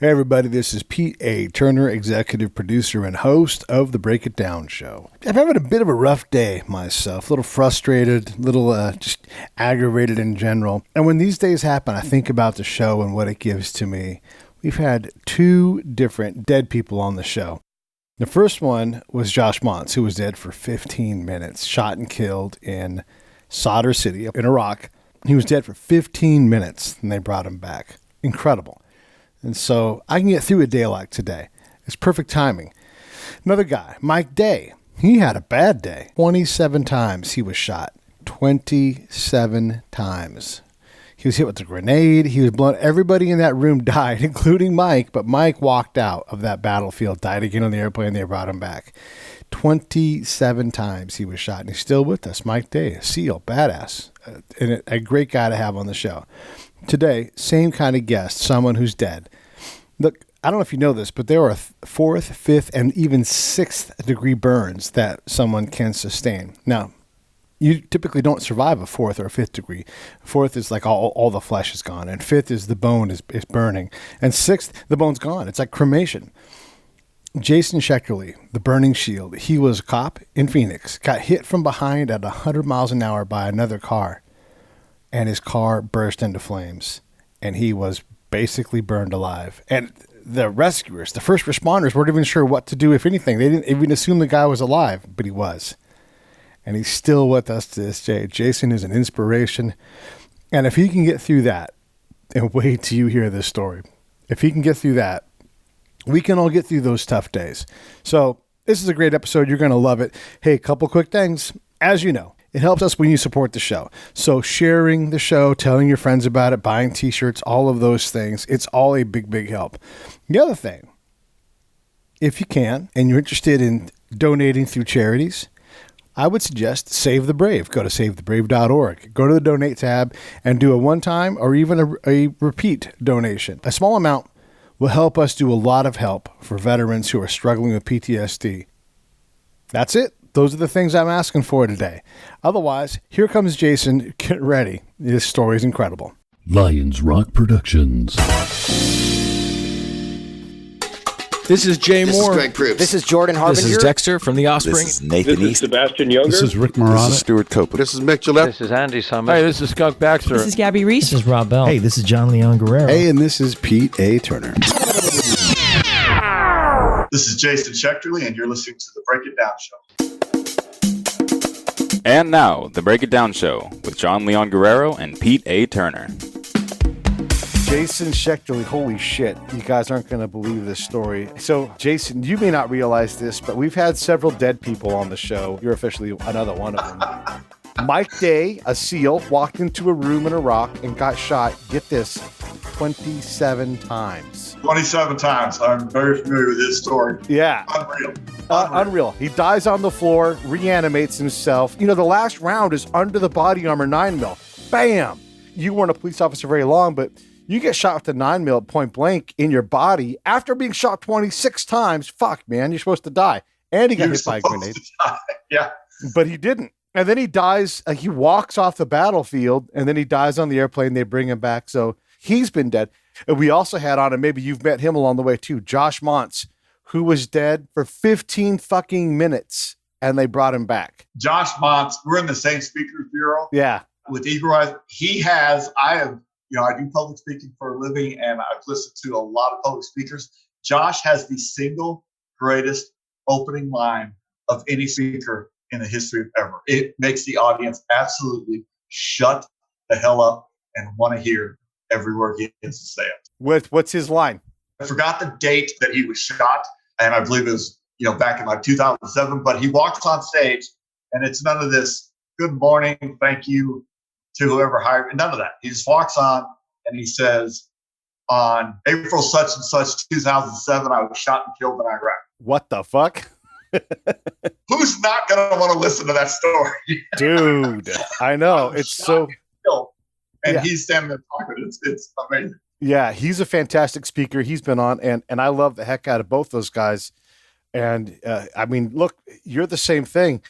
Hey everybody, this is Peteaturner, executive producer and host of the Break It Down show. I'm having a bit of a rough day myself, a little frustrated, a little just aggravated in general. And when these days happen, I think about the show and what it gives to me. We've had two different dead people on the show. The first one was Josh Montz, who was dead for 15 minutes, shot and killed in Sadr City in Iraq. He was dead for 15 minutes and they brought him back. Incredible. And so I can get through a day like today. It's perfect timing. Another guy, Mike Day, he had a bad day. 27 times he was shot. 27 times. He was hit with a grenade. He was blown. Everybody in that room died, including Mike. But Mike walked out of that battlefield, died again on the airplane. They brought him back. 27 times he was shot. And he's still with us. Mike Day, a SEAL, badass. And a great guy to have on the show. Today, same kind of guest, someone who's dead. Look, I don't know if you know this, but there are 4th, 5th, and even 6th degree burns that someone can sustain. Now, you typically don't survive a 4th or a 5th degree. 4th is like all the flesh is gone, and 5th is the bone is burning, and 6th, the bone's gone. It's like cremation. Jason Schechterle, the burning shield, he was a cop in Phoenix, got hit from behind at 100 miles an hour by another car. And his car burst into flames, and he was basically burned alive. And the rescuers, the first responders, weren't even sure what to do, if anything. They didn't even assume the guy was alive, but he was. And he's still with us to this day. Jason is an inspiration. And if he can get through that, and wait till you hear this story, if he can get through that, we can all get through those tough days. So this is a great episode. You're going to love it. Hey, a couple quick things. As you know, it helps us when you support the show. So sharing the show, telling your friends about it, buying t-shirts, all of those things, it's all a big, big help. The other thing, if you can, and you're interested in donating through charities, I would suggest Save the Brave. Go to savethebrave.org. Go to the donate tab and do a one-time or even a repeat donation. A small amount will help us do a lot of help for veterans who are struggling with PTSD. That's it. Those are the things I'm asking for today. Otherwise, here comes Jason. Get ready. This story is incredible. Lions Rock Productions. This is Jay Moore. This is Greg Proops. This is Jordan Harbinger. This is Dexter from The Offspring. This is Nathan This is East. Sebastian Younger. This is Rick Marotta. This is Stuart Copeland. This is Mick Gillette. This is Andy Summers. Hey, this is Skunk Baxter. This is Gabby Reese. This is Rob Bell. Hey, this is jonleonguerrero. Hey, and this is Peteaturner. This is Jason Schechterle, and you're listening to the Break It Down Show. And now, the Break It Down Show with jonleonguerrero and Peteaturner. Jason Schechterle, holy shit. You guys aren't going to believe this story. So, Jason, you may not realize this, but we've had several dead people on the show. You're officially another one of them. Mike Day, a SEAL, walked into a room in Iraq and got shot, get this, 27 times. 27 times. I'm very familiar with this story. Yeah. Unreal. He dies on the floor, reanimates himself. You know, the last round is under the body armor 9mm. Bam! You weren't a police officer very long, but you get shot with the 9mm at point blank in your body after being shot 26 times. Fuck, man, you're supposed to die. And he got hit by a grenade. Yeah. But he didn't. And then he dies. He walks off the battlefield, and then he dies on the airplane. They bring him back. So he's been dead. And we also had on, and maybe you've met him along the way too, Josh Montz, who was dead for 15 fucking minutes, and they brought him back. Josh Montz, we're in the same speakers bureau. Yeah. With Eagle Eyes. I do public speaking for a living, and I've listened to a lot of public speakers. Josh has the single greatest opening line of any speaker in the history of ever. It makes the audience absolutely shut the hell up and want to hear every word he has to say. What's his line? I forgot the date that he was shot, and I believe it was back in like 2007. But he walks on stage, and it's none of this "good morning, thank you" to whoever hired. None of that. He just walks on and he says, "On April such and such 2007, I was shot and killed in Iraq." What the fuck? Who's not going to want to listen to that story? Dude, I know. It's so... And he's standing there talking. It's amazing. Yeah, he's a fantastic speaker. He's been on, and I love the heck out of both those guys. And, I mean, look, you're the same thing.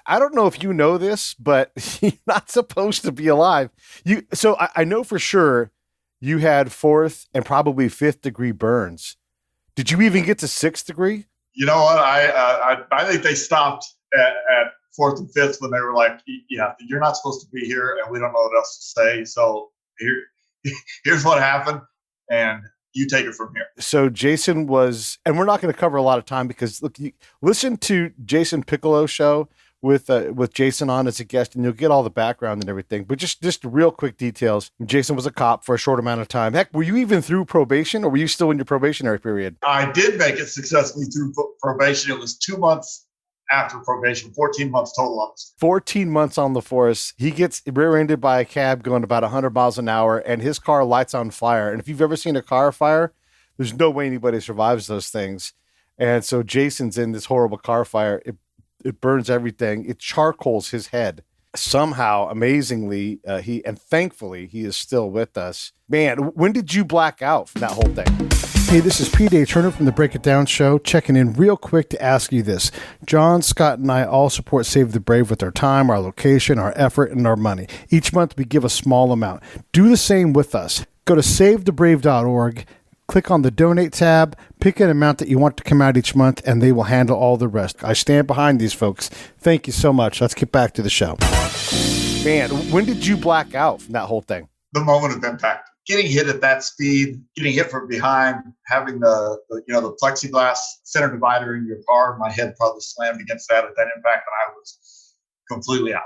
I don't know if you know this, but you're not supposed to be alive. So I know for sure you had 4th and probably 5th degree burns. Did you even get to 6th degree? You know what? I think they stopped at 4th and 5th when they were like, yeah, you're not supposed to be here, and we don't know what else to say. So here's what happened, and you take it from here. So Jason was, and we're not going to cover a lot of time because look, you listen to Jason Piccolo's show with Jason on as a guest, and you'll get all the background and everything. But just real quick details. Jason was a cop for a short amount of time. Heck, were you even through probation, or were you still in your probationary period? I did make it successfully through probation. It was 2 months after probation, 14 months total on this. 14 months on the force. He gets rear-ended by a cab going about 100 miles an hour, and his car lights on fire. And if you've ever seen a car fire, there's no way anybody survives those things. And so Jason's in this horrible car fire. It burns everything. It charcoals his head. Somehow, amazingly, thankfully, he is still with us. Man, when did you black out from that whole thing? Hey, this is Peteaturner from the Break It Down Show, checking in real quick to ask you this. John, Scott, and I all support Save the Brave with our time, our location, our effort, and our money. Each month, we give a small amount. Do the same with us. Go to savethebrave.org. Click on the donate tab, pick an amount that you want to come out each month, and they will handle all the rest. I stand behind these folks. Thank you so much. Let's get back to the show. Man, when did you black out from that whole thing? The moment of impact. Getting hit at that speed, getting hit from behind, having the plexiglass center divider in your car, my head probably slammed against that at that impact, and I was completely out.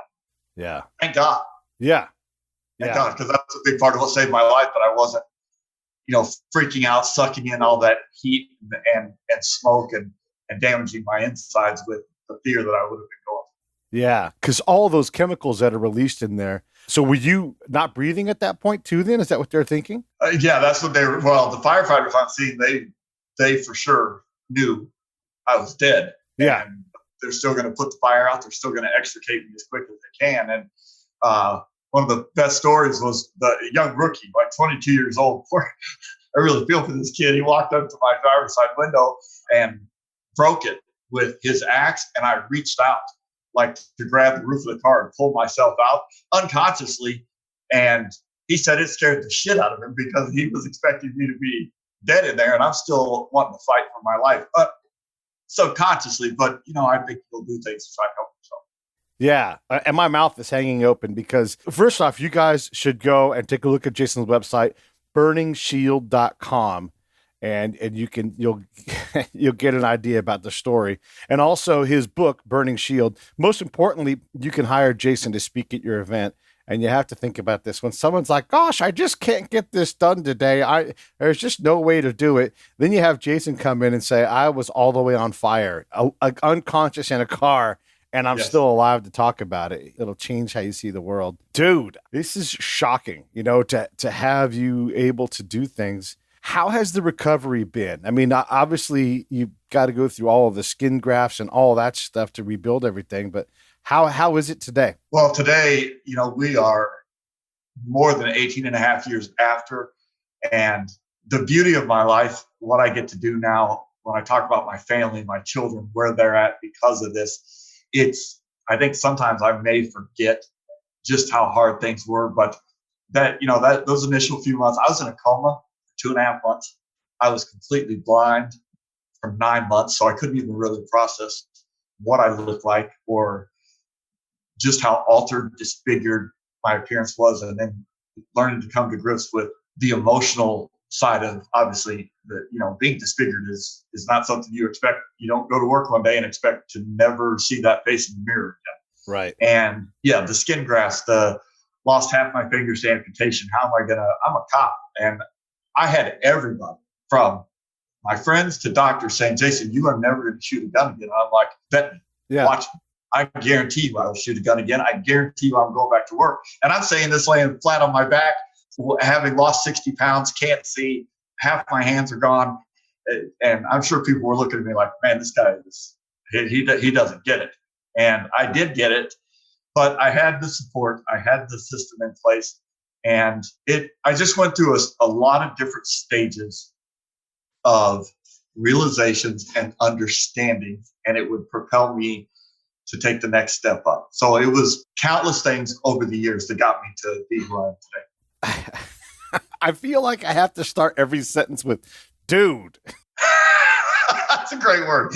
Yeah. Thank God. Yeah. Thank God, because that was a big part of what saved my life, that I wasn't freaking out, sucking in all that heat and smoke and damaging my insides with the fear that I would have been going. Yeah, because all those chemicals that are released in there. So were you not breathing at that point too then? Is that what they're thinking? Yeah, that's what they were. Well, the firefighters on scene, they for sure knew I was dead. Yeah. And they're still going to put the fire out. They're still going to extricate me as quick as they can. And one of the best stories was the young rookie, like 22 years old. I really feel for this kid. He walked up to my driver's side window and broke it with his axe, and I reached out like to grab the roof of the car and pull myself out unconsciously. And he said it scared the shit out of him because he was expecting me to be dead in there, and I'm still wanting to fight for my life subconsciously. But I think he'll do things to try to help himself. Yeah, and my mouth is hanging open because first off, you guys should go and take a look at Jason's website, burningshield.com, and you'll get an idea about the story. And also his book, Burning Shield. Most importantly, you can hire Jason to speak at your event. And you have to think about this. When someone's like, gosh, I just can't get this done today. There's just no way to do it. Then you have Jason come in and say, I was all the way on fire, unconscious in a car, and I'm still alive to talk about it. It'll change how you see the world. Dude, this is shocking, to have you able to do things. How has the recovery been? I mean, obviously you've got to go through all of the skin grafts and all that stuff to rebuild everything, but how is it today? Well, today, we are more than 18 and a half years after, and the beauty of my life, what I get to do now, when I talk about my family, my children, where they're at because of this, I think sometimes I may forget just how hard things were, but those initial few months, I was in a coma for 2.5 months. I was completely blind for 9 months, so I couldn't even really process what I looked like or just how altered, disfigured my appearance was, and then learning to come to grips with the emotional side of, obviously, being disfigured is not something you expect. You don't go to work one day and expect to never see that face in the mirror again. Right. And the skin grafts, lost half my fingers to amputation. How am I I'm a cop, and I had everybody from my friends to doctors saying, Jason, you are never going to shoot a gun again. And I'm like, bet me, watch me. I guarantee you I will shoot a gun again. I guarantee you I'm going back to work. And I'm saying this laying flat on my back, having lost 60 pounds, can't see, half my hands are gone. And I'm sure people were looking at me like, man, this guy he doesn't get it. And I did get it, but I had the support. I had the system in place. And I just went through a lot of different stages of realizations and understanding, and it would propel me to take the next step up. So it was countless things over the years that got me to be who I am today. I feel like I have to start every sentence with, dude. That's a great word.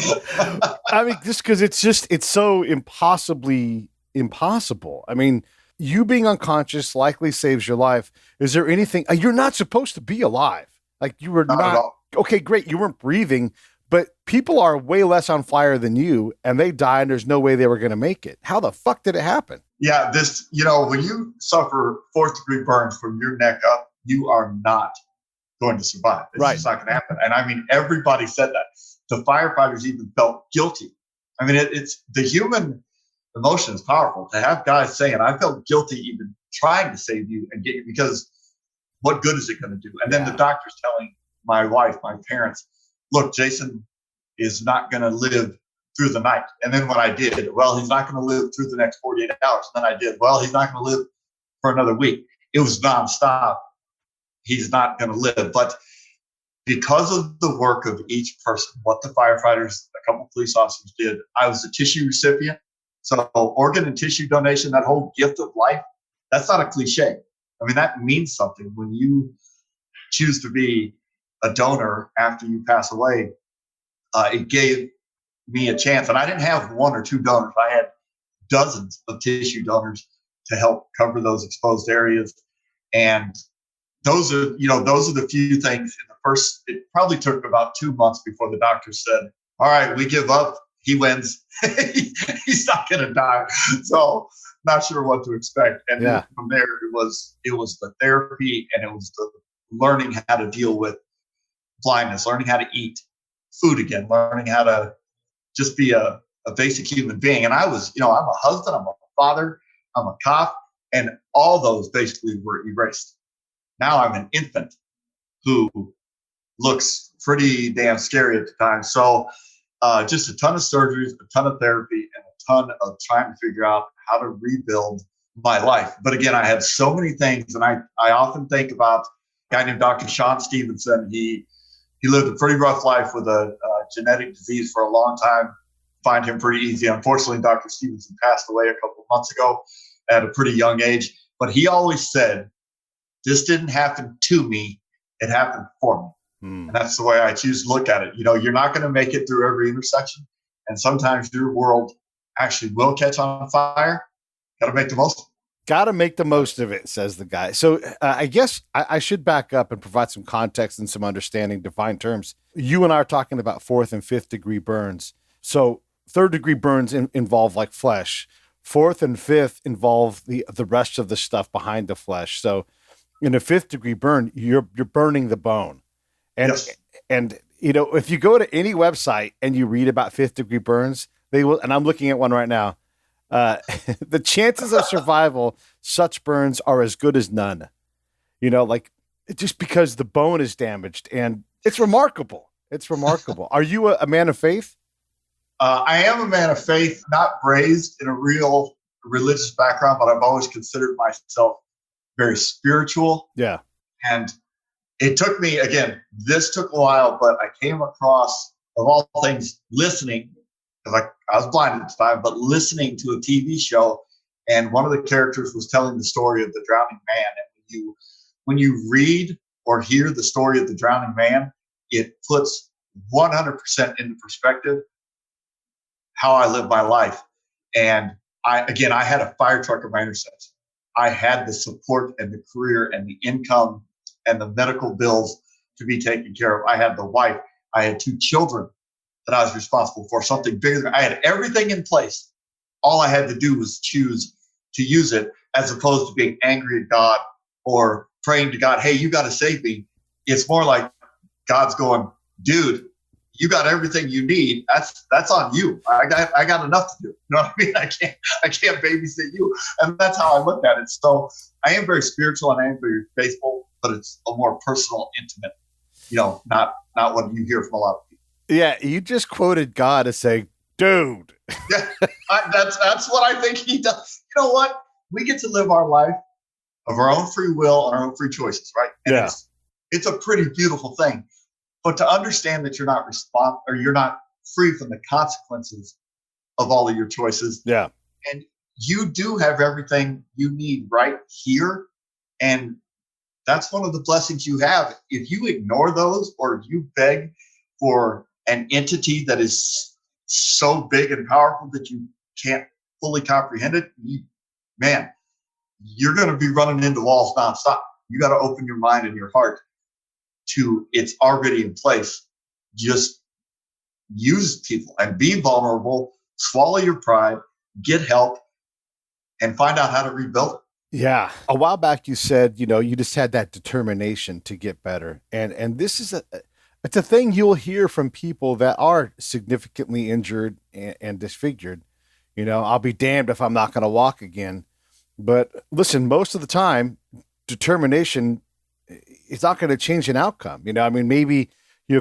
I mean, just because it's so impossibly impossible. I mean, you being unconscious likely saves your life. Is there anything, you're not supposed to be alive. Like you were Not at not, all. okay, great. You weren't breathing, but people are way less on fire than you and they died. And there's no way they were going to make it. How the fuck did it happen? Yeah, when you suffer 4th-degree burns from your neck up, you are not going to survive. It's Right. just not going to happen. And I mean, everybody said that. The firefighters even felt guilty. I mean, it's the human emotion is powerful. To have guys saying, I felt guilty even trying to save you and get you, because what good is it going to do? And then the doctor's telling my wife, my parents, look, Jason is not going to live through the night. And then when I did, well, he's not going to live through the next 48 hours. And then I did, well, he's not going to live for another week. It was nonstop. He's not going to live. But because of the work of each person, what the firefighters, a couple of police officers did, I was a tissue recipient. So organ and tissue donation, that whole gift of life, that's not a cliche. I mean, that means something. When you choose to be a donor after you pass away, it gave me a chance. And I didn't have 1 or 2 donors. I had dozens of tissue donors to help cover those exposed areas. And those are the few things in the first, it probably took about 2 months before the doctor said, all right, we give up. He wins. He's not going to die. So not sure what to expect. And then from there, it was the therapy, and it was the learning how to deal with blindness, learning how to eat food again, learning how to just be a basic human being. And I was, I'm a husband, I'm a father, I'm a cop, and all those basically were erased. Now I'm an infant who looks pretty damn scary at the time. So just a ton of surgeries, a ton of therapy, and a ton of trying to figure out how to rebuild my life. But again, I had so many things, and I often think about a guy named Dr. Sean Stevenson. He lived a pretty rough life with a genetic disease for a long time. Find him pretty easy. Unfortunately, Dr. Stevenson passed away a couple of months ago at a pretty young age. But he always said, this didn't happen to me, it happened for me. And that's the way I choose to look at it. You're not going to make it through every intersection. And sometimes your world actually will catch on fire. Got to make the most of it. Got to make the most of it, says the guy. So I guess I should back up and provide some context and some understanding, define terms. You and I are talking about 4th and 5th degree burns. So 3rd degree burns involve like flesh. 4th and 5th involve the rest of the stuff behind the flesh. So in a 5th degree burn, you're burning the bone. And, yes. And, if you go to any website and you read about 5th degree burns, they will, and I'm looking at one right now, the chances of survival, such burns are as good as none, just because the bone is damaged, and it's remarkable. It's remarkable. Are you a man of faith? I am a man of faith, not raised in a real religious background, but I've always considered myself very spiritual. Yeah. And it took me, again, this took a while, but I came across, of all things, listening, because I was blind at the time, but listening to a TV show, and one of the characters was telling the story of the drowning man. And when you read or hear the story of the drowning man, it puts 100% into perspective how I live my life. And I had a fire truck at my intersection. I had the support and the career and the income and the medical bills to be taken care of. I had the wife. I had 2 children that I was responsible for, something bigger. I had everything in place. All I had to do was choose to use it, as opposed to being angry at God or praying to God, hey, you got to save me. It's more like God's going, dude, you got everything you need. That's on you. I got enough to do. You know what I mean? I can't babysit you. And that's how I looked at it. So I am very spiritual and I am very faithful, but it's a more personal, intimate, not what you hear from a lot of people. Yeah, you just quoted God as saying, dude. Yeah, that's what I think he does. You know what? We get to live our life of our own free will and our own free choices, right? And yeah. It's a pretty beautiful thing. But to understand that you're not free from the consequences of all of your choices. Yeah. And you do have everything you need right here. And that's one of the blessings you have. If you ignore those, or if you beg for an entity that is so big and powerful that you can't fully comprehend it, you're going to be running into walls nonstop. You got to open your mind and your heart to it's already in place. Just use people and be vulnerable, swallow your pride, get help, and find out how to rebuild it. Yeah. A while back you said, you just had that determination to get better. And this is it's a thing you'll hear from people that are significantly injured and disfigured. I'll be damned if I'm not going to walk again. But listen, most of the time, determination is not going to change an outcome. Maybe,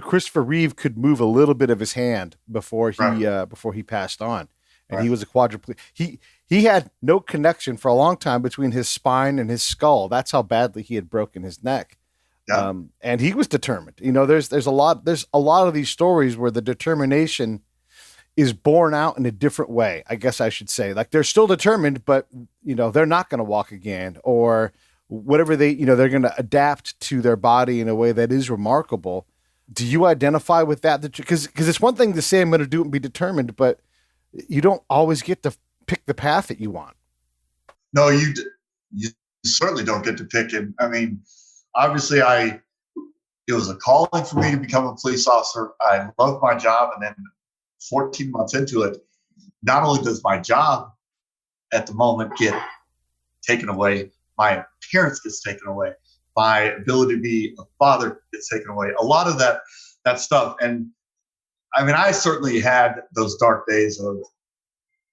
Christopher Reeve could move a little bit of his hand before he passed on. And he was a quadriplegic. He had no connection for a long time between his spine and his skull. That's how badly he had broken his neck. Yeah. And he was determined. There's a lot of these stories where the determination is born out in a different way, I guess I should say. Like, they're still determined, but they're not going to walk again, or whatever they're going to adapt to their body in a way that is remarkable. Do you identify with that? Because it's one thing to say I'm going to do it and be determined, but you don't always get to pick the path that you want. No, you certainly don't get to pick it. Obviously it was a calling for me to become a police officer. I loved my job. And then 14 months into it, not only does my job at the moment get taken away, my appearance gets taken away, my ability to be a father gets taken away, a lot of that stuff. And I certainly had those dark days of,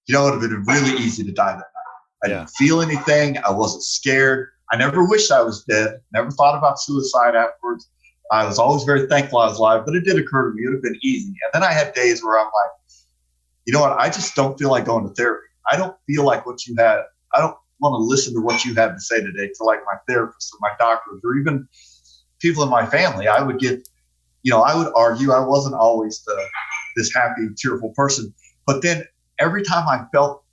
it would have been really easy to die that night. I didn't feel anything. I wasn't scared. I never wished I was dead. Never thought about suicide afterwards. I was always very thankful I was alive, but it did occur to me. It would have been easy. And then I had days where I'm like, you know what? I just don't feel like going to therapy. I don't feel like what you had. I don't want to listen to what you had to say today to like my therapist or my doctors or even people in my family. I would get, I would argue. I wasn't always this happy, cheerful person. But then every time I felt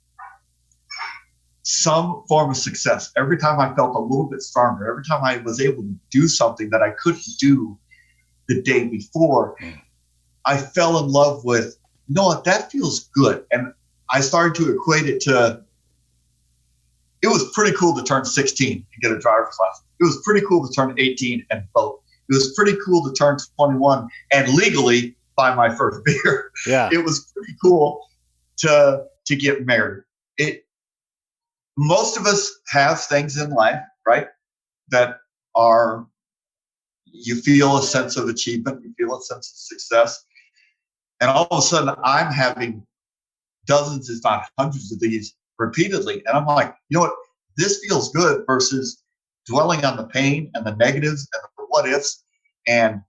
some form of success, every time I felt a little bit stronger, every time I was able to do something that I couldn't do the day before, I fell in love with, that feels good. And I started to equate it to, it was pretty cool to turn 16 and get a driver's license. It was pretty cool to turn 18 and vote. It was pretty cool to turn 21 and legally buy my first beer. Yeah. It was pretty cool to get married. Most of us have things in life, right, that are, you feel a sense of achievement, you feel a sense of success. And all of a sudden I'm having dozens, if not hundreds of these repeatedly. And I'm like, you know what, this feels good versus dwelling on the pain and the negatives and the what ifs and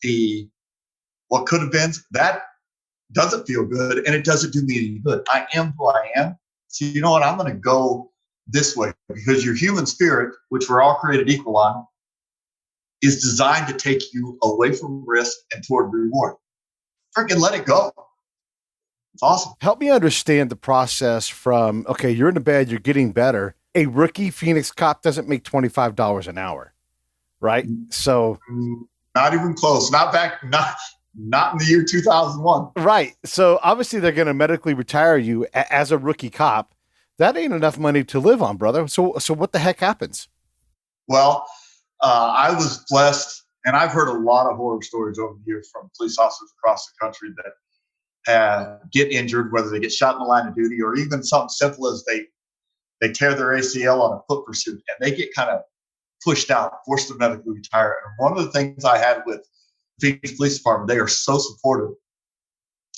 the what could have been. That doesn't feel good and it doesn't do me any good. I am who I am. So you know what? I'm going to go this way because your human spirit, which we're all created equal on, is designed to take you away from risk and toward reward. Freaking let it go. It's awesome. Help me understand the process from, okay, you're in the bed, you're getting better. A rookie Phoenix cop doesn't make $25 an hour, right? So not even close. Not in the year 2001. Right. So obviously they're going to medically retire you as a rookie cop. That ain't enough money to live on, brother. So what the heck happens? Well, I was blessed, and I've heard a lot of horror stories over the years from police officers across the country that get injured, whether they get shot in the line of duty or even something simple as they tear their ACL on a foot pursuit and they get kind of pushed out, forced to medically retire. And one of the things I had with Phoenix Police Department, they are so supportive.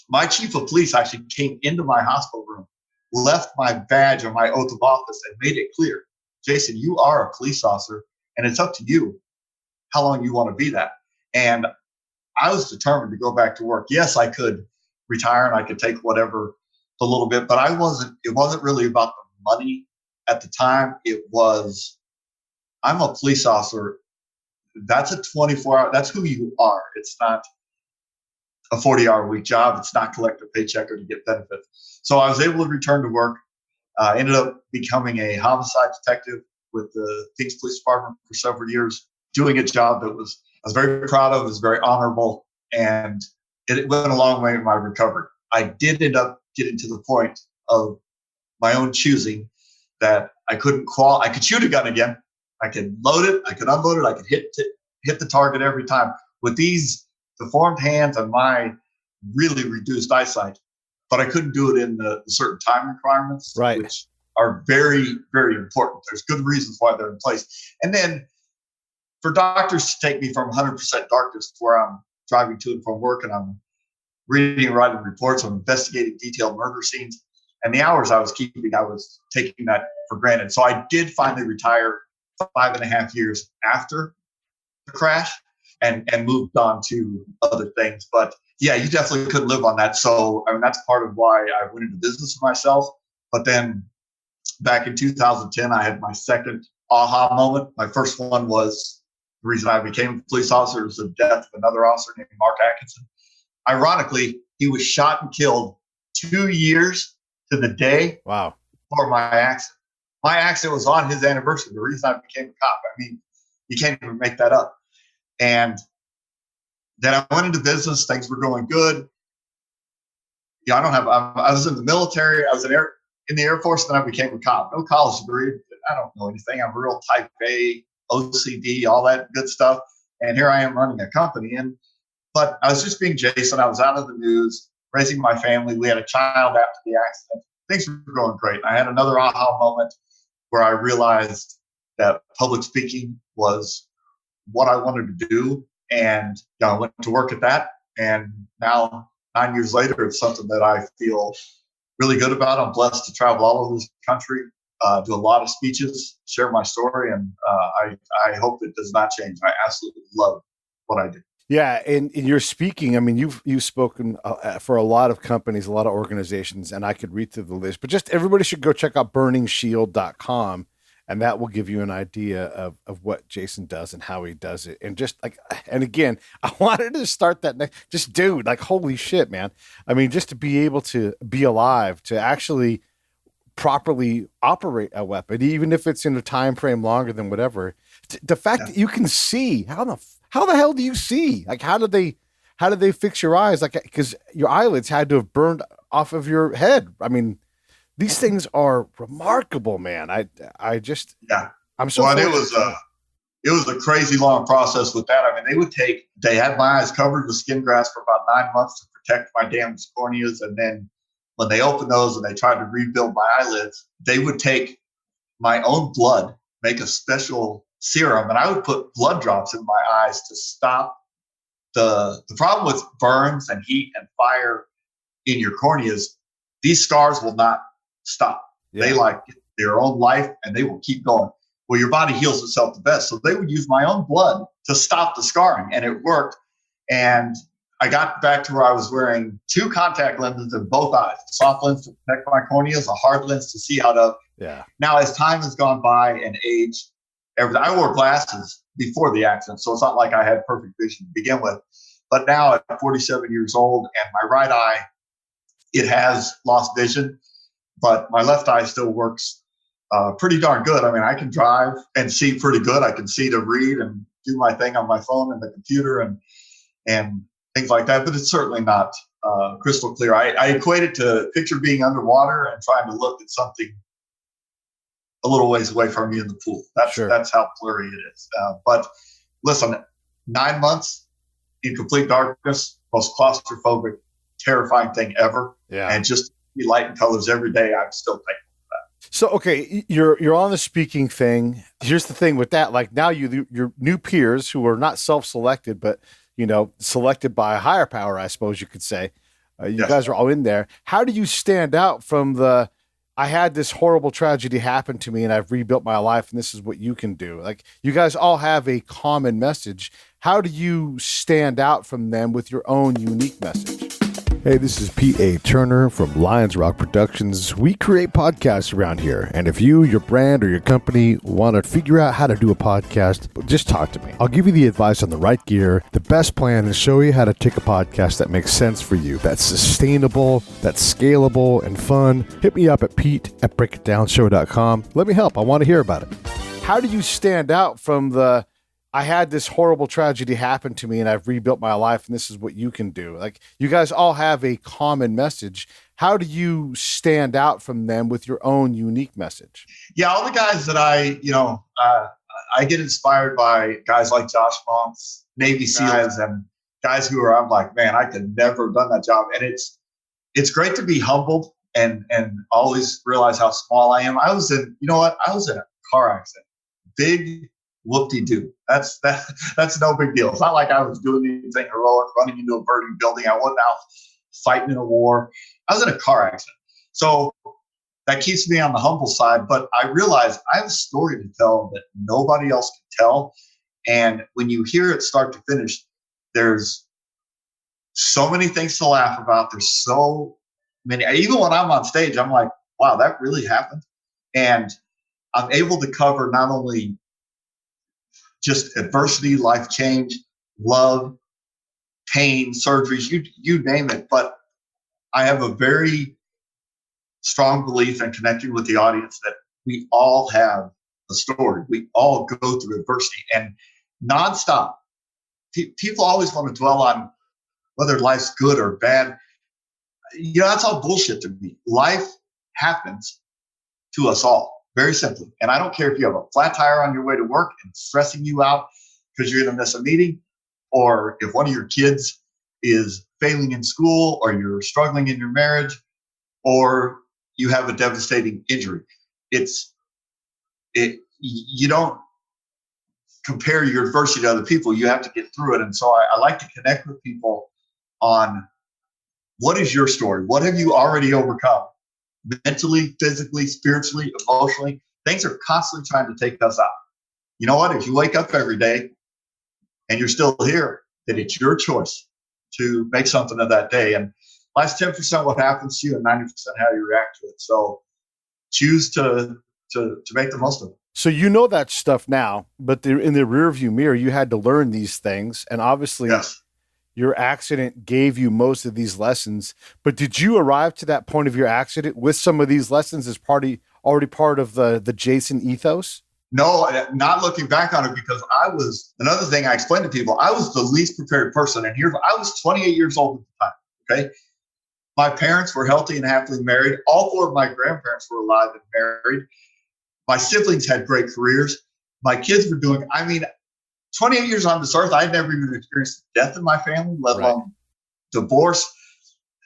My chief of police actually came into my hospital room, left my badge or my oath of office and made it clear, Jason, you are a police officer and it's up to you how long you want to be that. And I was determined to go back to work. Yes, I could retire and I could take whatever a little bit, but it wasn't really about the money at the time. It was, I'm a police officer. That's a 24-hour, that's who you are. It's not a 40-hour week job. It's not collect a paycheck or to get benefits. So I was able to return to work, ended up becoming a homicide detective with the Phoenix Police Department for several years. doing a job that I was very proud of, it was very honorable, and it went a long way in my recovery. I did end up getting to the point of my own choosing that I couldn't I could shoot a gun again. I could load it, I could unload it, I could hit the target every time. With these deformed hands and my really reduced eyesight, but I couldn't do it in the certain time requirements, right, which are very, very important. There's good reasons why they're in place. And then for doctors to take me from 100% darkness to where I'm driving to and from work and I'm reading and writing reports, I'm investigating detailed murder scenes, and the hours I was keeping, I was taking that for granted. So I did finally retire 5.5 years after the crash and moved on to other things. But yeah, you definitely couldn't live on that. So, I mean, that's part of why I went into business for myself. But then back in 2010, I had my second aha moment. My first one was the reason I became a police officer was the death of another officer named Mark Atkinson. Ironically, he was shot and killed 2 years to the day before my accident. My accident was on his anniversary, the reason I became a cop. I mean, you can't even make that up. And then I went into business. Things were going good. Yeah, I was in the military. I was in the Air Force, then I became a cop. No college degree. I don't know anything. I'm real type A, OCD, all that good stuff. And here I am running a company. But I was just being Jason. I was out of the news, raising my family. We had a child after the accident. Things were going great. I had another aha moment where I realized that public speaking was what I wanted to do. And I went to work at that. And now, 9 years later, it's something that I feel really good about. I'm blessed to travel all over this country, do a lot of speeches, share my story, and I hope it does not change. I absolutely love what I do. Yeah, and in your speaking, I mean, you've spoken for a lot of companies, a lot of organizations, and I could read through the list, but just everybody should go check out burningshield.com, and that will give you an idea of what Jason does and how he does it. And just like, and again, I wanted to start that next, just dude, like, holy shit, man. I mean, just to be able to be alive, to actually properly operate a weapon, even if it's in a time frame longer than whatever, the fact that you can see, how the hell do you see? Like, how did they fix your eyes? Like, because your eyelids had to have burned off of your head. I mean, these things are remarkable, man. I'm so. Well, it was a crazy long process with that. I mean, they had my eyes covered with skin grafts for about 9 months to protect my damaged corneas, and then when they opened those and they tried to rebuild my eyelids, they would take my own blood, make a special serum, and I would put blood drops in my eyes to stop the problem with burns and heat and fire in your corneas. These scars will not stop. Yeah. They like their own life and they will keep going. Well, your body heals itself the best. So they would use my own blood to stop the scarring, and it worked. And I got back to where I was wearing 2 contact lenses in both eyes, a soft lens to protect my corneas, a hard lens to see out of. Yeah. Now, as time has gone by and age, I wore glasses before the accident, so it's not like I had perfect vision to begin with. But now at 47 years old, and my right eye, it has lost vision, but my left eye still works pretty darn good. I mean, I can drive and see pretty good. I can see to read and do my thing on my phone and the computer and things like that, but it's certainly not crystal clear. I equate it to picture being underwater and trying to look at something a little ways away from you in the pool. That's how blurry it is. But listen, 9 months in complete darkness, most claustrophobic, terrifying thing ever. Yeah. And just be light and colors every day. I'm still thankful for that. So, okay, you're on the speaking thing. Here's the thing with that. Like, now your new peers who are not self-selected, but, selected by a higher power, I suppose you could say. You guys are all in there. How do you stand out from I had this horrible tragedy happen to me and I've rebuilt my life and this is what you can do? Like, you guys all have a common message. How do you stand out from them with your own unique message? Hey, this is Peteaturner from Lions Rock Productions. We create podcasts around here. And if you, your brand, or your company want to figure out how to do a podcast, just talk to me. I'll give you the advice on the right gear, the best plan, and show you how to take a podcast that makes sense for you, that's sustainable, that's scalable, and fun. Hit me up at Pete@breakitdownshow.com. Let me help. I want to hear about it. How do you stand out from I had this horrible tragedy happen to me and I've rebuilt my life and this is what you can do. Like, you guys all have a common message. How do you stand out from them with your own unique message? Yeah, all the guys that I get inspired by guys like Josh Monk's, Navy SEALs, and guys who are, I'm like, man, I could never have done that job. And it's great to be humbled and always realize how small I am. I was in a car accident. Big whoop-de-doo. That's no big deal. It's not like I was doing anything heroic, running into a burning building. I wasn't out fighting in a war. I was in a car accident. So that keeps me on the humble side, but I realize I have a story to tell that nobody else can tell. And when you hear it start to finish, there's so many things to laugh about. There's so many, even when I'm on stage, I'm like, wow, that really happened. And I'm able to cover not only just adversity, life change, love, pain, surgeries, you name it. But I have a very strong belief in connecting with the audience that we all have a story. We all go through adversity and nonstop. People always want to dwell on whether life's good or bad. That's all bullshit to me. Life happens to us all. Very simply. And I don't care if you have a flat tire on your way to work and it's stressing you out because you're going to miss a meeting, or if one of your kids is failing in school, or you're struggling in your marriage, or you have a devastating injury. You don't compare your adversity to other people. You have to get through it. And so I like to connect with people on what is your story? What have you already overcome? Mentally, physically, spiritually, emotionally. Things are constantly trying to take us out. You know what? If you wake up every day and you're still here, then it's your choice to make something of that day. And life's 10% what happens to you and 90% how you react to it. So choose to make the most of it. So you know that stuff now, but in the rearview mirror, you had to learn these things. And obviously, yes, your accident gave you most of these lessons. But did you arrive to that point of your accident with some of these lessons as already part of the Jason ethos? No, not looking back on it, because another thing I explained to people, I was the least prepared person. And I was 28 years old at the time. Okay. My parents were healthy and happily married. All four of my grandparents were alive and married. My siblings had great careers. My kids were doing, 28 years on this earth, I had never even experienced death in my family, let alone divorce,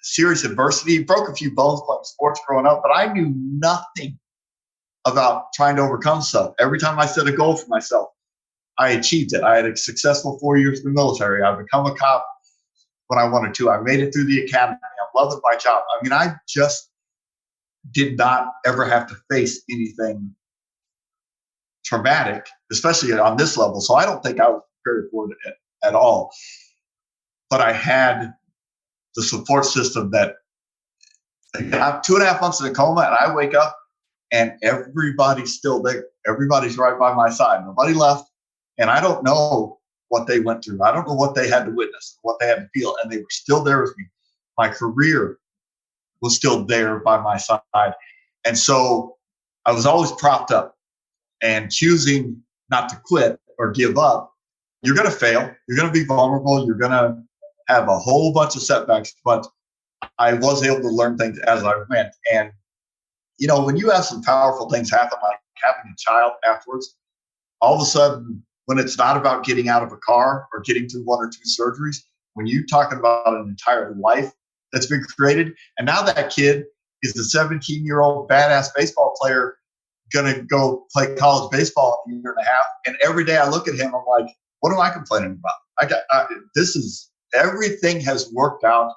serious adversity. Broke a few bones playing sports growing up, but I knew nothing about trying to overcome stuff. Every time I set a goal for myself, I achieved it. I had a successful 4 years in the military. I've become a cop when I wanted to. I made it through the academy. I'm loving my job. I just did not ever have to face anything traumatic, especially on this level. So I don't think I was prepared for it at all. But I had the support system that I'm 2.5 months in a coma, and I wake up and everybody's still there. Everybody's right by my side. Nobody left. And I don't know what they went through. I don't know what they had to witness, what they had to feel. And they were still there with me. My career was still there by my side. And so I was always propped up and choosing not to quit or give up. You're going to fail. You're going to be vulnerable. You're going to have a whole bunch of setbacks. But I was able to learn things as I went. And, when you have some powerful things happen, like having a child afterwards, all of a sudden, when it's not about getting out of a car or getting through 1 or 2 surgeries, when you're talking about an entire life that's been created, and now that kid is the 17-year-old badass baseball player going to go play college baseball in a year and a half. And every day I look at him, I'm like, what am I complaining about? Everything has worked out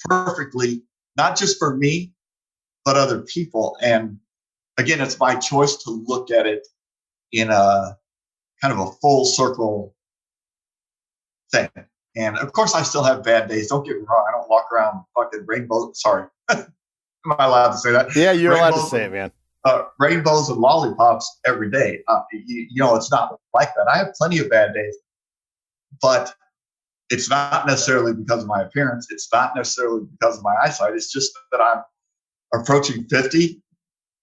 perfectly, not just for me, but other people. And again, it's my choice to look at it in a kind of a full circle thing. And of course, I still have bad days. Don't get me wrong. I don't walk around fucking rainbows. Sorry. Am I allowed to say that? Yeah, you're allowed to say it, man. Rainbows and lollipops every day. It's not like that. I have plenty of bad days, but it's not necessarily because of my appearance. It's not necessarily because of my eyesight. It's just that I'm approaching 50.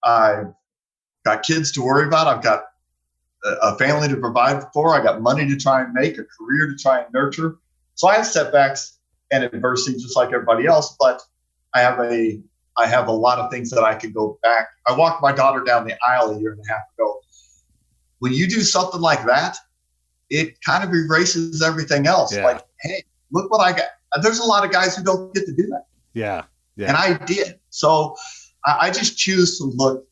I've got kids to worry about. I've got a family to provide for. I got money to try and make, a career to try and nurture. So I have setbacks and adversity just like everybody else, but I have a lot of things that I can go back. I walked my daughter down the aisle a year and a half ago. When you do something like that, it kind of erases everything else. Yeah. Like, hey, look what I got. There's a lot of guys who don't get to do that. Yeah. And I did. So I just choose to look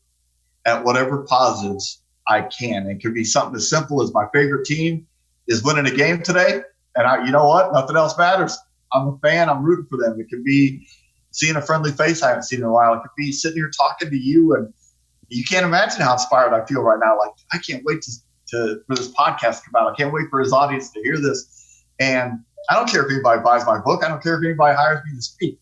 at whatever positives I can. It could be something as simple as my favorite team is winning a game today. And you know what? Nothing else matters. I'm a fan. I'm rooting for them. It could be seeing a friendly face I haven't seen in a while. It could be sitting here talking to you, and you can't imagine how inspired I feel right now. Like, I can't wait for this podcast to come out. I can't wait for his audience to hear this. And I don't care if anybody buys my book. I don't care if anybody hires me to speak.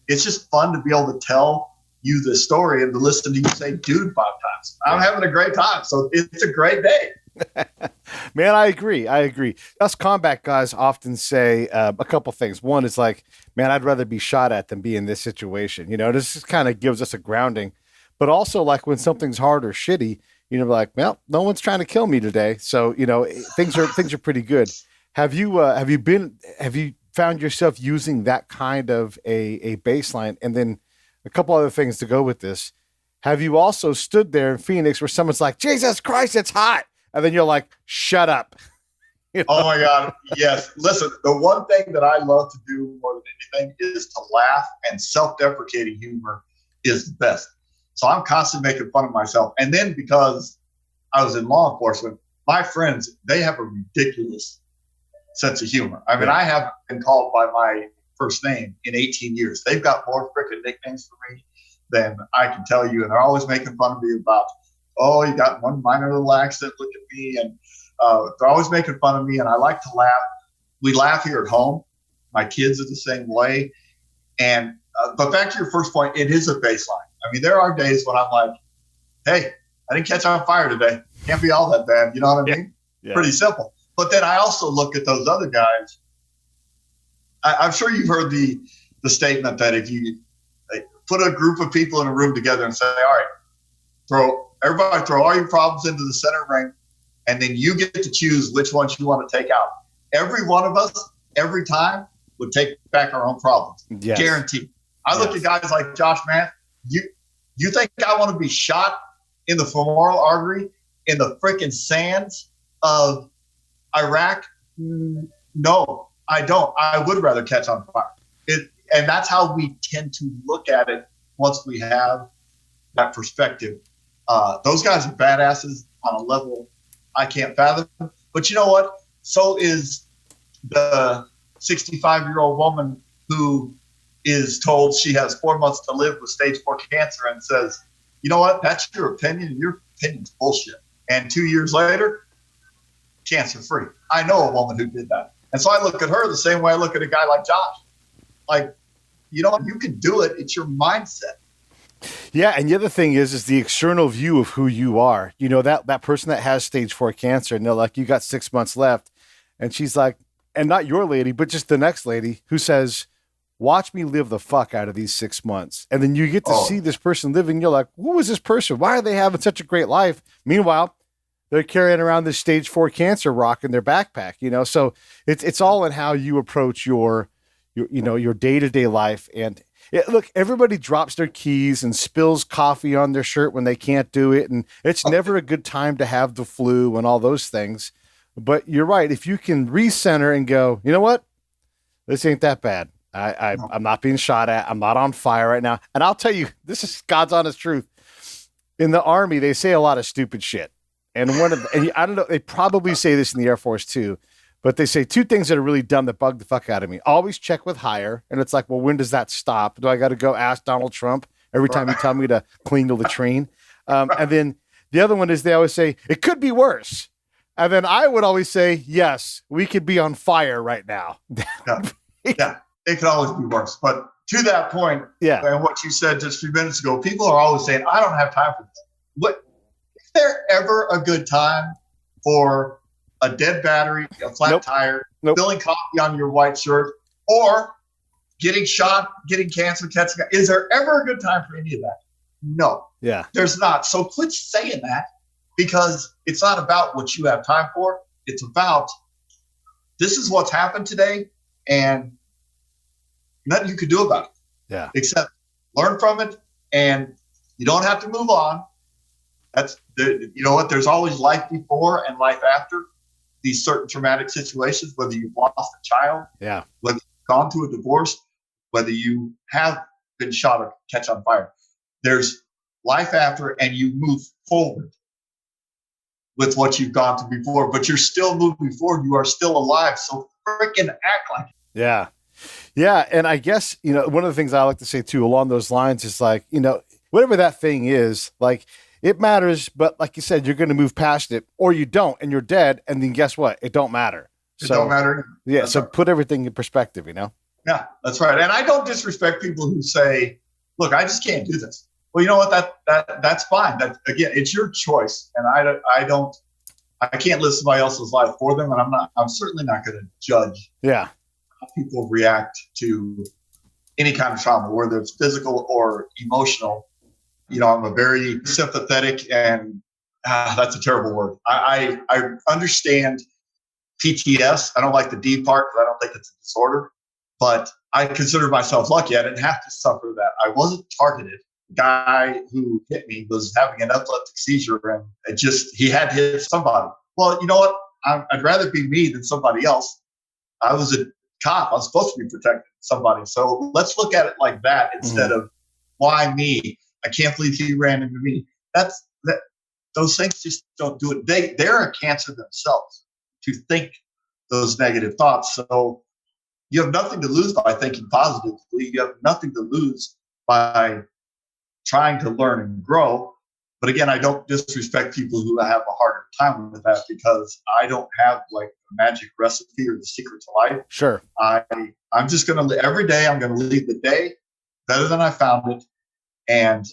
It's just fun to be able to tell you the story and to listen to you say dude 5 times. I'm having a great time. So it's a great day. Man, I agree. Us combat guys often say a couple things. One is like, man, I'd rather be shot at than be in this situation. You know, this just kind of gives us a grounding. But also, like, when something's hard or shitty, you know, like, well, no one's trying to kill me today. So, you know, things are pretty good. Have you found yourself using that kind of a baseline? And then a couple other things to go with this. Have you also stood there in Phoenix where someone's like, Jesus Christ, it's hot. And then you're like, shut up. You know? Oh my God. Yes. Listen, the one thing that I love to do more than anything is to laugh, and self-deprecating humor is the best. So I'm constantly making fun of myself. And then because I was in law enforcement, my friends, they have a ridiculous sense of humor. I mean, I haven't been called by my first name in 18 years. They've got more freaking nicknames for me than I can tell you. And they're always making fun of me about, oh, you got one minor little accident, look at me. And they're always making fun of me. And I like to laugh. We laugh here at home. My kids are the same way. And but back to your first point, it is a baseline. I mean, there are days when I'm like, hey, I didn't catch on fire today. Can't be all that bad. You know what I mean? Yeah. Pretty simple. But then I also look at those other guys. I'm sure you've heard the statement that if you put a group of people in a room together and say, all right, everybody throw all your problems into the center ring, and then you get to choose which ones you want to take out. Every one of us, every time, would take back our own problems. Yes. Guaranteed. I look at guys like Josh, man, you think I want to be shot in the femoral artery in the freaking sands of Iraq? No, I don't. I would rather catch on fire. And that's how we tend to look at it once we have that perspective. Those guys are badasses on a level I can't fathom. But you know what? So is the 65-year-old woman who is told she has 4 months to live with stage 4 cancer and says, you know what? That's your opinion, and your opinion's bullshit. And 2 years later, cancer-free. I know a woman who did that. And so I look at her the same way I look at a guy like Josh. Like, you know, you can do it. It's your mindset. Yeah, and the other thing is the external view of who you are. You know, that person that has stage 4 cancer, and they're like, you got 6 months left. And she's like, and not your lady, but just the next lady who says, watch me live the fuck out of these 6 months. And then you get to see this person living. You're like, who is this person? Why are they having such a great life? Meanwhile, they're carrying around this stage 4 cancer rock in their backpack, you know? So it's all in how you approach your day-to-day life. And look, everybody drops their keys and spills coffee on their shirt when they can't do it. And it's never a good time to have the flu and all those things. But you're right. If you can recenter and go, you know what? This ain't that bad. I'm not being shot at. I'm not on fire right now. And I'll tell you, this is God's honest truth. In the Army, they say a lot of stupid shit. And I don't know, they probably say this in the Air Force too, but they say 2 things that are really dumb that bug the fuck out of me. Always check with hire. And it's like, well, when does that stop? Do I got to go ask Donald Trump every time you tell me to clean the latrine? And then the other one is they always say, it could be worse. And then I would always say, yes, we could be on fire right now. Yeah, it could always be worse. But to that point, and what you said just a few minutes ago, people are always saying, I don't have time for this. Is there ever a good time for a dead battery, a flat tire, spilling coffee on your white shirt, or getting shot, getting cancer, catching? Is there ever a good time for any of that? No. Yeah. There's not. So quit saying that because it's not about what you have time for. It's about, this is what's happened today, and nothing you could do about it. Yeah. Except learn from it, and you don't have to move on. You know what? There's always life before and life after these certain traumatic situations, whether you've lost a child, Yeah. whether you've gone through a divorce, whether you have been shot or catch on fire. There's life after, and you move forward with what you've gone through before, but you're still moving forward. You are still alive. So freaking act like it. Yeah. Yeah. And I guess, one of the things I like to say too, along those lines is like, whatever that thing is, like, it matters, but like you said, you're going to move past it, or you don't, and you're dead. And then guess what? It don't matter. It don't matter. Yeah. That's So right. put everything in perspective, Yeah, that's right. And I don't disrespect people who say, look, I just can't do this. Well, you know what? That's fine. That, again, it's your choice. And I can't live somebody else's life for them. And I'm certainly not going to judge Yeah. how people react to any kind of trauma, whether it's physical or emotional. I'm a very sympathetic, and that's a terrible word. I understand PTS. I don't like the D part because I don't think it's a disorder, but I consider myself lucky. I didn't have to suffer that. I wasn't targeted. The guy who hit me was having an epileptic seizure, and he had to hit somebody. Well, you know what? I'd rather be me than somebody else. I was a cop. I was supposed to be protecting somebody. So let's look at it like that instead of why me? I can't believe he ran into me. Those things just don't do it. They're a cancer themselves to think those negative thoughts. So you have nothing to lose by thinking positively. You have nothing to lose by trying to learn and grow. But again, I don't disrespect people who have a harder time with that, because I don't have like a magic recipe or the secret to life. Sure. I'm just going to, every day I'm going to leave the day better than I found it. And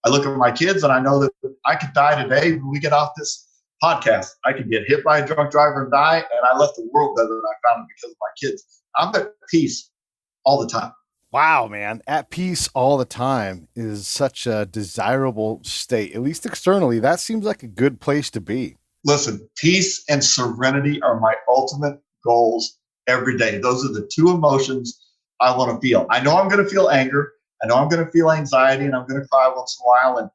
I look at my kids, and I know that I could die today when we get off this podcast. I could get hit by a drunk driver and die, and I left the world better than I found it because of my kids. I'm at peace all the time. Wow, man. At peace all the time is such a desirable state, at least externally. That seems like a good place to be. Listen, peace and serenity are my ultimate goals every day. Those are the two emotions I want to feel. I know I'm going to feel anger. I know I'm going to feel anxiety, and I'm going to cry once in a while. And,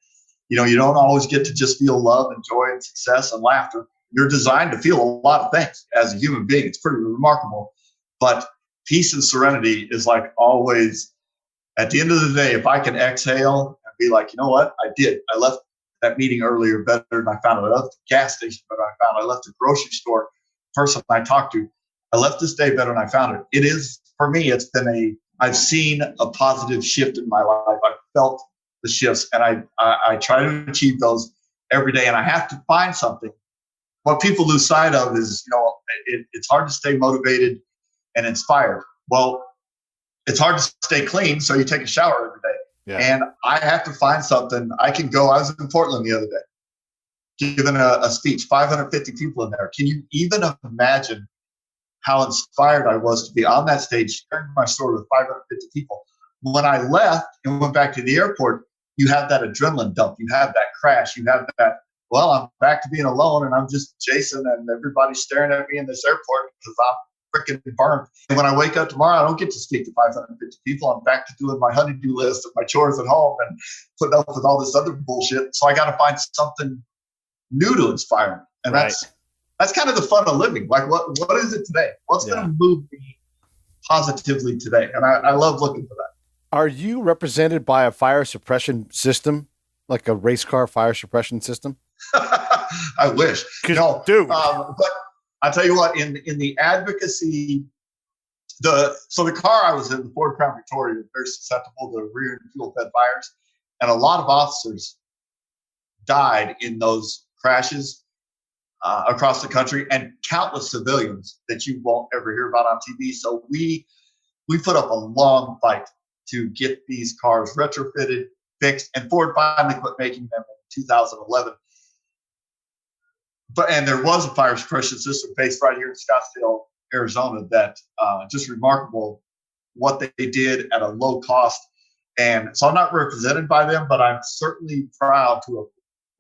you don't always get to just feel love and joy and success and laughter. You're designed to feel a lot of things as a human being. It's pretty remarkable. But peace and serenity is like always, at the end of the day, if I can exhale and be like, you know what? I did. I left that meeting earlier better than I found it. I left the gas station better than I found it. I left the grocery store person I talked to. I left this day better than I found it. It is, for me, I've seen a positive shift in my life. I've felt the shifts, and I try to achieve those every day. And I have to find something. What people lose sight of is, it's hard to stay motivated and inspired. Well, it's hard to stay clean, so you take a shower every day. Yeah. And I have to find something. I was in Portland the other day, giving a speech, 550 people in there. Can you even imagine how inspired I was to be on that stage sharing my story with 550 people? When I left and went back to the airport, you have that adrenaline dump. You have that crash. You have that, well, I'm back to being alone, and I'm just Jason, and everybody's staring at me in this airport because I'm freaking burned. And when I wake up tomorrow, I don't get to speak to 550 people. I'm back to doing my honey-do list of my chores at home and putting up with all this other bullshit. So I got to find something new to inspire me. And that's kind of the fun of living. Like, what is it today? What's going to move me positively today? And I love looking for that. Are you represented by a fire suppression system, like a race car fire suppression system? I wish. No, dude. But I'll tell you what, in the advocacy, the car I was in, the Ford Crown Victoria, is very susceptible to rear and fuel fed fires. And a lot of officers died in those crashes across the country, and countless civilians that you won't ever hear about on TV. So we put up a long fight to get these cars retrofitted, fixed, and Ford finally quit making them in 2011. And there was a fire suppression system based right here in Scottsdale, Arizona, that just remarkable what they did at a low cost. And so I'm not represented by them, but I'm certainly proud to have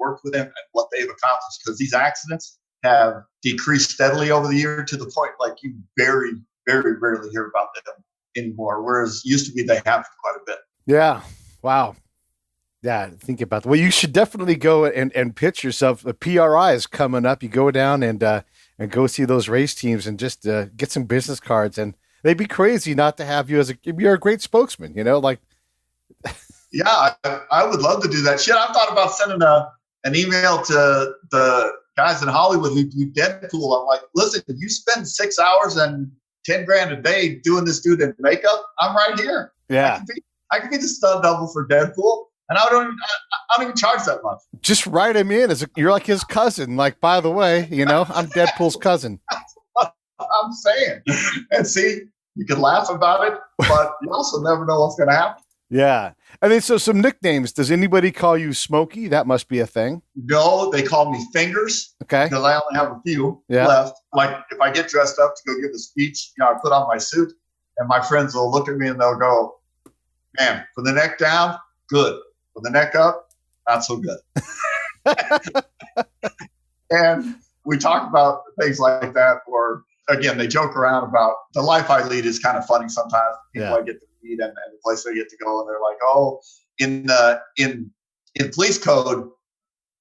worked with them and what they've accomplished, because these accidents have decreased steadily over the year to the point like you very, very rarely hear about them anymore, whereas used to be they have quite a bit. Yeah. Wow. Yeah, think about that. Well, you should definitely go and pitch yourself. The PRI is coming up. You go down and go see those race teams and just get some business cards. And they'd be crazy not to have you you're a great spokesman, like. Yeah, I would love to do that. Shit, I've thought about sending an email to the guys in Hollywood who do Deadpool. I'm like, listen, if you spend 6 hours and $10,000 a day doing this dude in makeup, I'm right here. Yeah. I can be the stunt double for Deadpool. And I don't even charge that much. Just write him in you're like his cousin. Like, by the way, I'm Deadpool's cousin. I'm saying. And see, you can laugh about it, but you also never know what's going to happen. Yeah. And then so some nicknames. Does anybody call you Smokey? That must be a thing. No, they call me Fingers. Okay. Because I only have a few left. Like if I get dressed up to go give a speech, I put on my suit and my friends will look at me and they'll go, man, from the neck down, good. From the neck up, not so good. And we talk about things like that, or again, they joke around about the life I lead is kind of funny sometimes. People I get to meet and the place I get to go, and they're like, "Oh, in police code,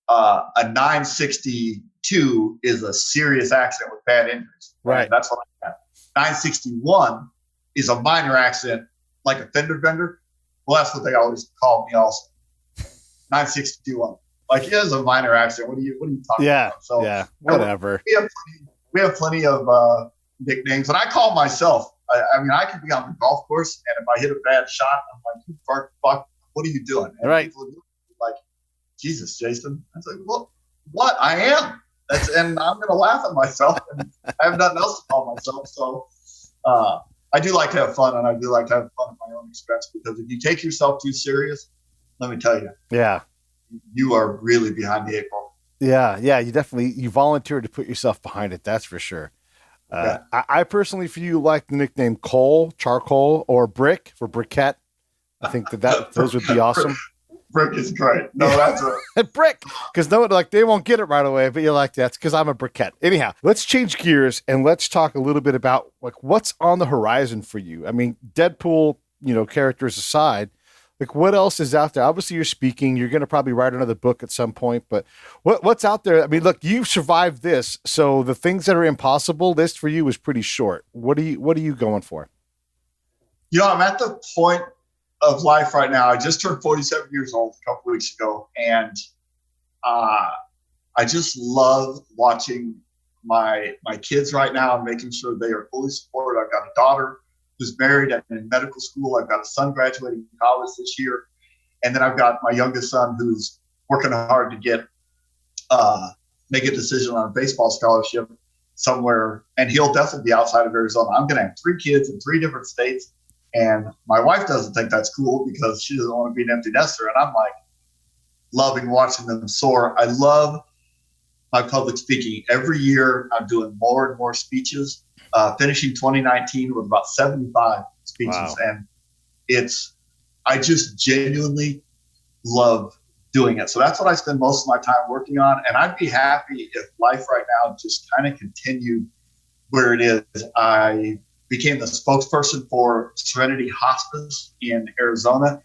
a 962 is a serious accident with bad injuries." Right. And that's what I have. 961 is a minor accident, like a fender bender. Well, that's what they always call me also. 961. Like, it is a minor accident. What are you talking about? So, whatever. We have plenty of nicknames, and I call myself. I mean, I can be on the golf course, and if I hit a bad shot, I'm like, fuck, what are you doing? And right. People are like, Jesus, Jason. I was like, well, what? I am. And I'm going to laugh at myself, and I have nothing else to call myself. So I do like to have fun, and I do like to have fun at my own expense, because if you take yourself too serious, let me tell you. Yeah. You are really behind the eight ball. Yeah. You volunteered to put yourself behind it. That's for sure. I personally, for you, like the nickname Charcoal, or Brick for Briquette. I think those would be awesome. Brick is great. No, that's a Brick, because they won't get it right away, but you're like, that's because I'm a Briquette. Anyhow, let's change gears and let's talk a little bit about what's on the horizon for you. I mean, Deadpool, characters aside, what else is out there? Obviously, you're speaking. You're going to probably write another book at some point. But what's out there? I mean, look, you've survived this, so the things that are impossible list for you is pretty short. What are you going for? I'm at the point of life right now. I just turned 47 years old a couple weeks ago, and I just love watching my kids right now and making sure they are fully supported. I've got a daughter who's married and in medical school. I've got a son graduating college this year. And then I've got my youngest son who's working hard to make a decision on a baseball scholarship somewhere. And he'll definitely be outside of Arizona. I'm going to have 3 kids in 3 different states. And my wife doesn't think that's cool because she doesn't want to be an empty nester. And I'm like loving watching them soar. I love my public speaking. Every year I'm doing more and more speeches. Finishing 2019 with about 75 speeches. Wow. And I just genuinely love doing it. So that's what I spend most of my time working on. And I'd be happy if life right now just kind of continued where it is. I became the spokesperson for Serenity Hospice in Arizona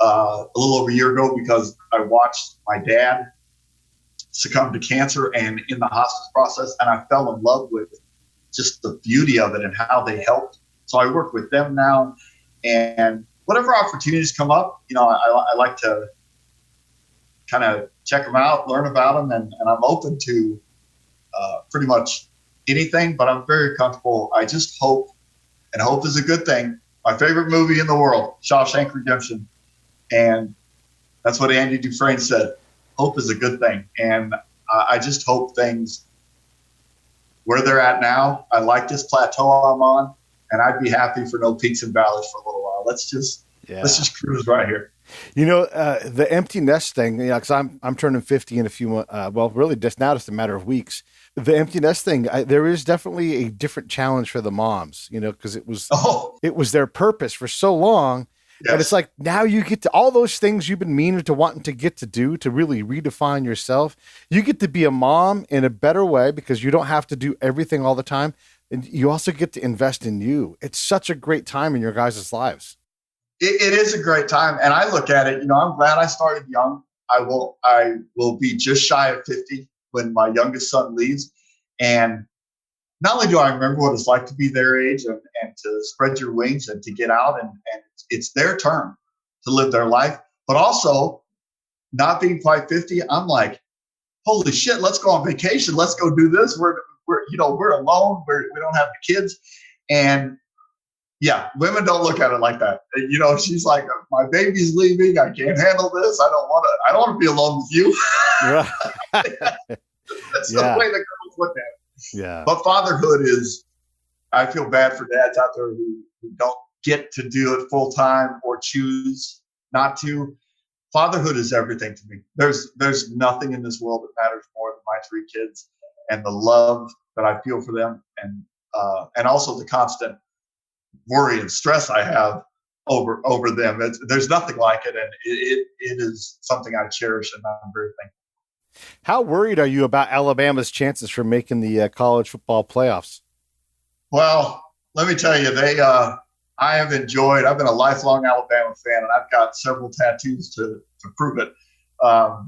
a little over a year ago, because I watched my dad succumb to cancer and in the hospice process. And I fell in love with just the beauty of it and how they helped. So I work with them now, and whatever opportunities come up, I like to kind of check them out, learn about them, and I'm open to pretty much anything, but I'm very comfortable. I just hope, and hope is a good thing. My favorite movie in the world, Shawshank Redemption. And that's what Andy Dufresne said. Hope is a good thing. And I just hope things where they're at now. I like this plateau I'm on, and I'd be happy for no peaks and valleys for a little while. Let's just cruise right here. The empty nest thing, because I'm turning 50 in a few really just a matter of weeks. The empty nest thing, there is definitely a different challenge for the moms, because it was their purpose for so long. And it's like, now you get to all those things you've been meaning to wanting to get to do to really redefine yourself. You get to be a mom in a better way because you don't have to do everything all the time. And you also get to invest in you. It's such a great time in your guys' lives. It is a great time. And I look at it, I'm glad I started young. I will be just shy of 50 when my youngest son leaves. And not only do I remember what it's like to be their age and to spread your wings and to get out and it's their turn to live their life, but also not being quite 50, I'm like, holy shit, let's go on vacation. Let's go do this. We're alone. We don't have the kids. And yeah, women don't look at it like that. She's like, my baby's leaving. I can't handle this. I don't want to be alone with you. Right. That's the way the girls look at it. Yeah. But fatherhood is, I feel bad for dads out there who don't get to do it full time or choose not to. Fatherhood is everything to me. There's nothing in this world that matters more than my 3 kids and the love that I feel for them and also the constant worry and stress I have over them. There's nothing like it, and it is something I cherish, and I'm very thankful. How worried are you about Alabama's chances for making the college football playoffs? Well, let me tell you, I've been a lifelong Alabama fan, and I've got several tattoos to prove it. My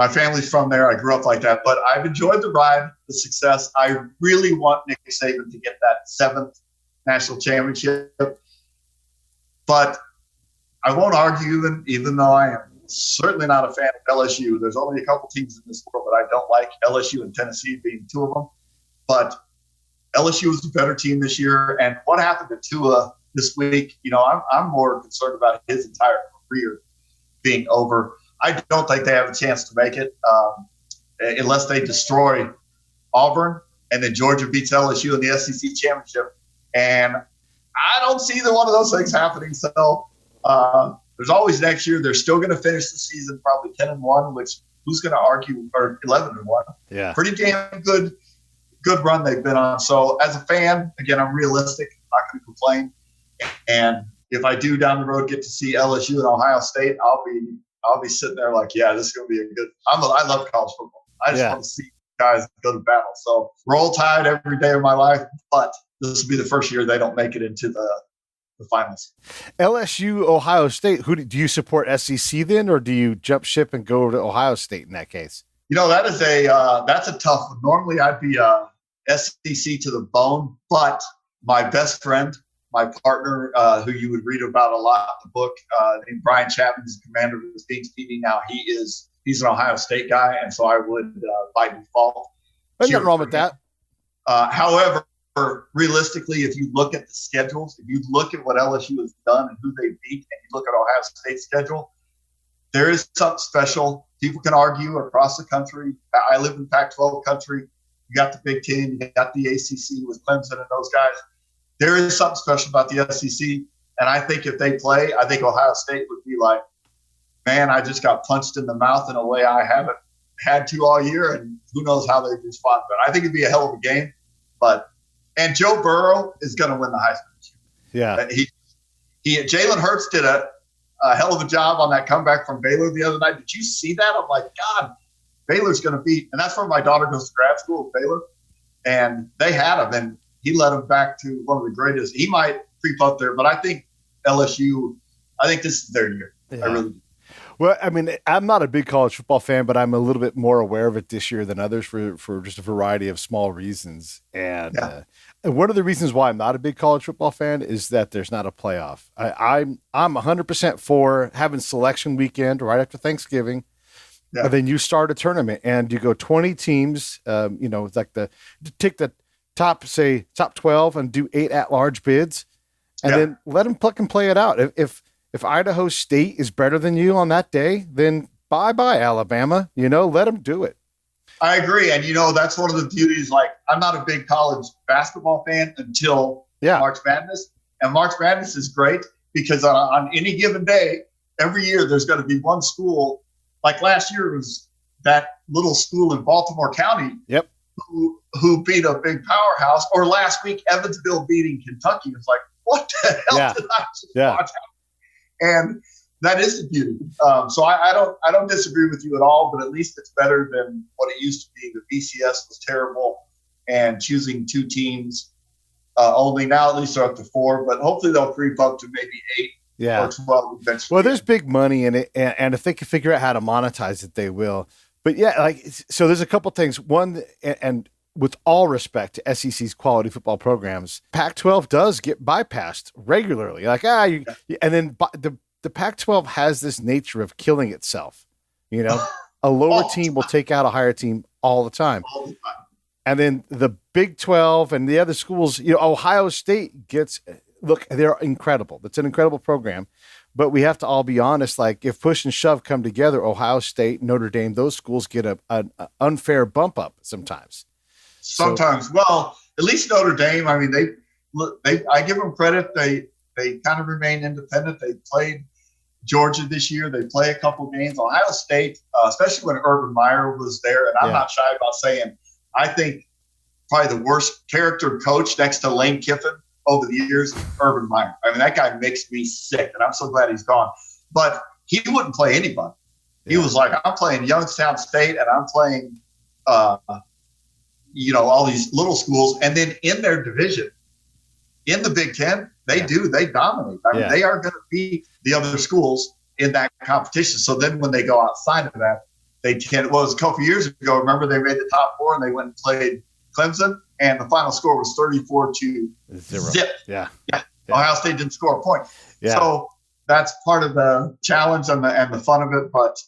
family's from there. I grew up like that, but I've enjoyed the ride, the success. I really want Nick Saban to get that 7th national championship, but I won't argue, even though I am certainly not a fan of LSU. There's only a couple teams in this world that I don't like, LSU and Tennessee being 2 of them, but LSU was a better team this year. And what happened to Tua this week? I'm more concerned about his entire career being over. I don't think they have a chance to make it unless they destroy Auburn and then Georgia beats LSU in the SEC championship. And I don't see either one of those things happening. So there's always next year. They're still going to finish the season probably 10-1, which who's going to argue, or 11-1. Yeah, pretty damn good run they've been on. So as a fan, again, I'm realistic. I'm not going to complain. And if I do down the road get to see LSU and Ohio State, I'll be sitting there like, yeah, this is going to be a good. I love college football. I just want to see guys go to battle. So roll Tide every day of my life, but this will be the first year they don't make it into the finals. LSU, Ohio State. Who do you support? SEC then, or do you jump ship and go to Ohio State in that case? That's a tough one. Normally I'd be SEC to the bone, but my best friend, my partner, who you would read about a lot in the book, named Brian Chapman, is the commander of the Kings TV now. He's an Ohio State guy, and so I would by default. There's nothing wrong with that. However, realistically, if you look at the schedules, if you look at what LSU has done and who they beat, and you look at Ohio State's schedule, there is something special. People can argue across the country. I live in Pac-12 country. You got the Big Ten, you got the ACC with Clemson and those guys. There is something special about the SEC, and I think if they play, I think Ohio State would be like, man, I just got punched in the mouth in a way I haven't had to all year, and who knows how they respond. But I think it'd be a hell of a game. And Joe Burrow is going to win the Heisman. Yeah, Jalen Hurts did a hell of a job on that comeback from Baylor the other night. Did you see that? I'm like, God, Baylor's going to beat, and that's where my daughter goes to grad school, Baylor, and they had him, and he led him back to one of the greatest. He might creep up there, but I think LSU, I think this is their year. Yeah. I really do. Well, I mean, I'm not a big college football fan, but I'm a little bit more aware of it this year than others for just a variety of small reasons. And one of the reasons why I'm not a big college football fan is that there's not a playoff. I'm 100% for having selection weekend right after Thanksgiving. Yeah. And then you start a tournament and you go 20 teams, it's like take the top 12 and do 8 at-large bids and then let them pluck and play it out. If Idaho State is better than you on that day, then bye-bye, Alabama. Let them do it. I agree. And, that's one of the beauties. Like, I'm not a big college basketball fan until March Madness. And March Madness is great because on any given day, every year there's going to be one school. Like last year, it was that little school in Baltimore County who beat a big powerhouse. Or last week, Evansville beating Kentucky. It's like, what the hell did I just watch? And that is the beauty. So I don't disagree with you at all, but at least it's better than what it used to be. The BCS was terrible, and choosing 2 teams only. Now at least they're up to 4, but hopefully they'll creep up to maybe 8 or 12 eventually. Well, there's big money in it, and if they can figure out how to monetize it, they will. But yeah, like, so there's a couple things. One, and with all respect to SEC's quality football programs, Pac-12 does get bypassed regularly. Like, and then the Pac-12 has this nature of killing itself. You know, a lower team will take out a higher team all the time. And then the Big 12 and the other schools, you know, Ohio State gets, look, they're incredible. It's an incredible program. But we have to all be honest, like, if push and shove come together, Ohio State, Notre Dame, those schools get an unfair bump up sometimes. Sometimes. Well, at least Notre Dame, I mean, I give them credit. They kind of remain independent. They played Georgia this year. They play a couple games. Ohio State, especially when Urban Meyer was there, and I'm not shy about saying, I think probably the worst character coach next to Lane Kiffin over the years, Urban Meyer. I mean, that guy makes me sick, and I'm so glad he's gone. But he wouldn't play anybody. He was like, I'm playing Youngstown State, and I'm playing, all these little schools. And then in their division, in the Big Ten, they dominate. I mean, they are going to beat the other schools in that competition. So then when they go outside of that, they can. Well, it was a couple years ago. Remember, they made the top 4 and they went and played Clemson, and the final score was 34-0. Yeah. Ohio State didn't score a point. Yeah. So that's part of the challenge and the fun of it. But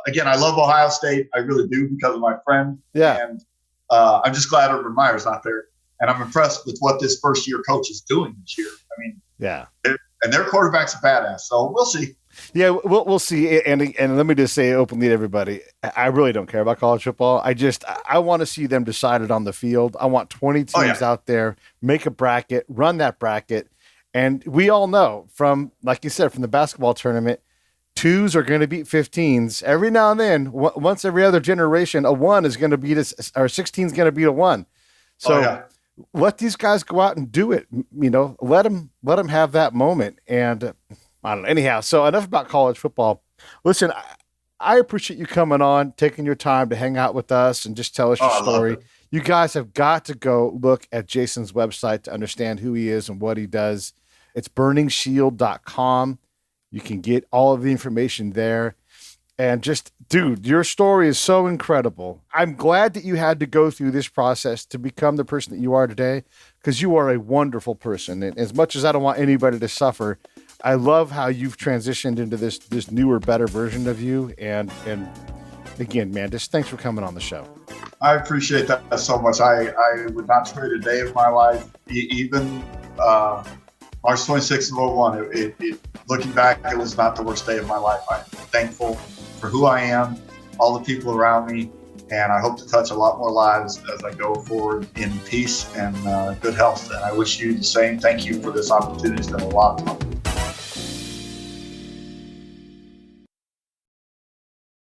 again, I love Ohio State. I really do, because of my friend. Yeah. And I'm just glad Urban Meyer's not there. And I'm impressed with what this first-year coach is doing this year. I mean, and their quarterback's a badass. So we'll see. Yeah, we'll see. And let me just say openly to everybody, I really don't care about college football. I want to see them decided on the field. I want 20 teams out there, make a bracket, run that bracket. And we all know from, like you said, from the basketball tournament, 2s are going to beat 15s. Every now and then, once every other generation, a 1 is going to beat or 16 is going to beat a 1. So let these guys go out and do it. You know, let them have that moment. And I don't know. Anyhow, so enough about college football. Listen, I appreciate you coming on, taking your time to hang out with us and just tell us your story. You guys have got to go look at Jason's website to understand who he is and what he does. It's burningshield.com. You can get all of the information there. And just, dude, your story is so incredible. I'm glad that you had to go through this process to become the person that you are today, because you are a wonderful person. And as much as I don't want anybody to suffer, I love how you've transitioned into this newer, better version of you. And again, man, just thanks for coming on the show. I appreciate that so much. I would not trade a day of my life, even March 26th of 2001. Looking back, it was not the worst day of my life. I'm thankful for who I am, all the people around me, and I hope to touch a lot more lives as I go forward in peace and good health. And I wish you the same. Thank you for this opportunity. It's been a lot of fun.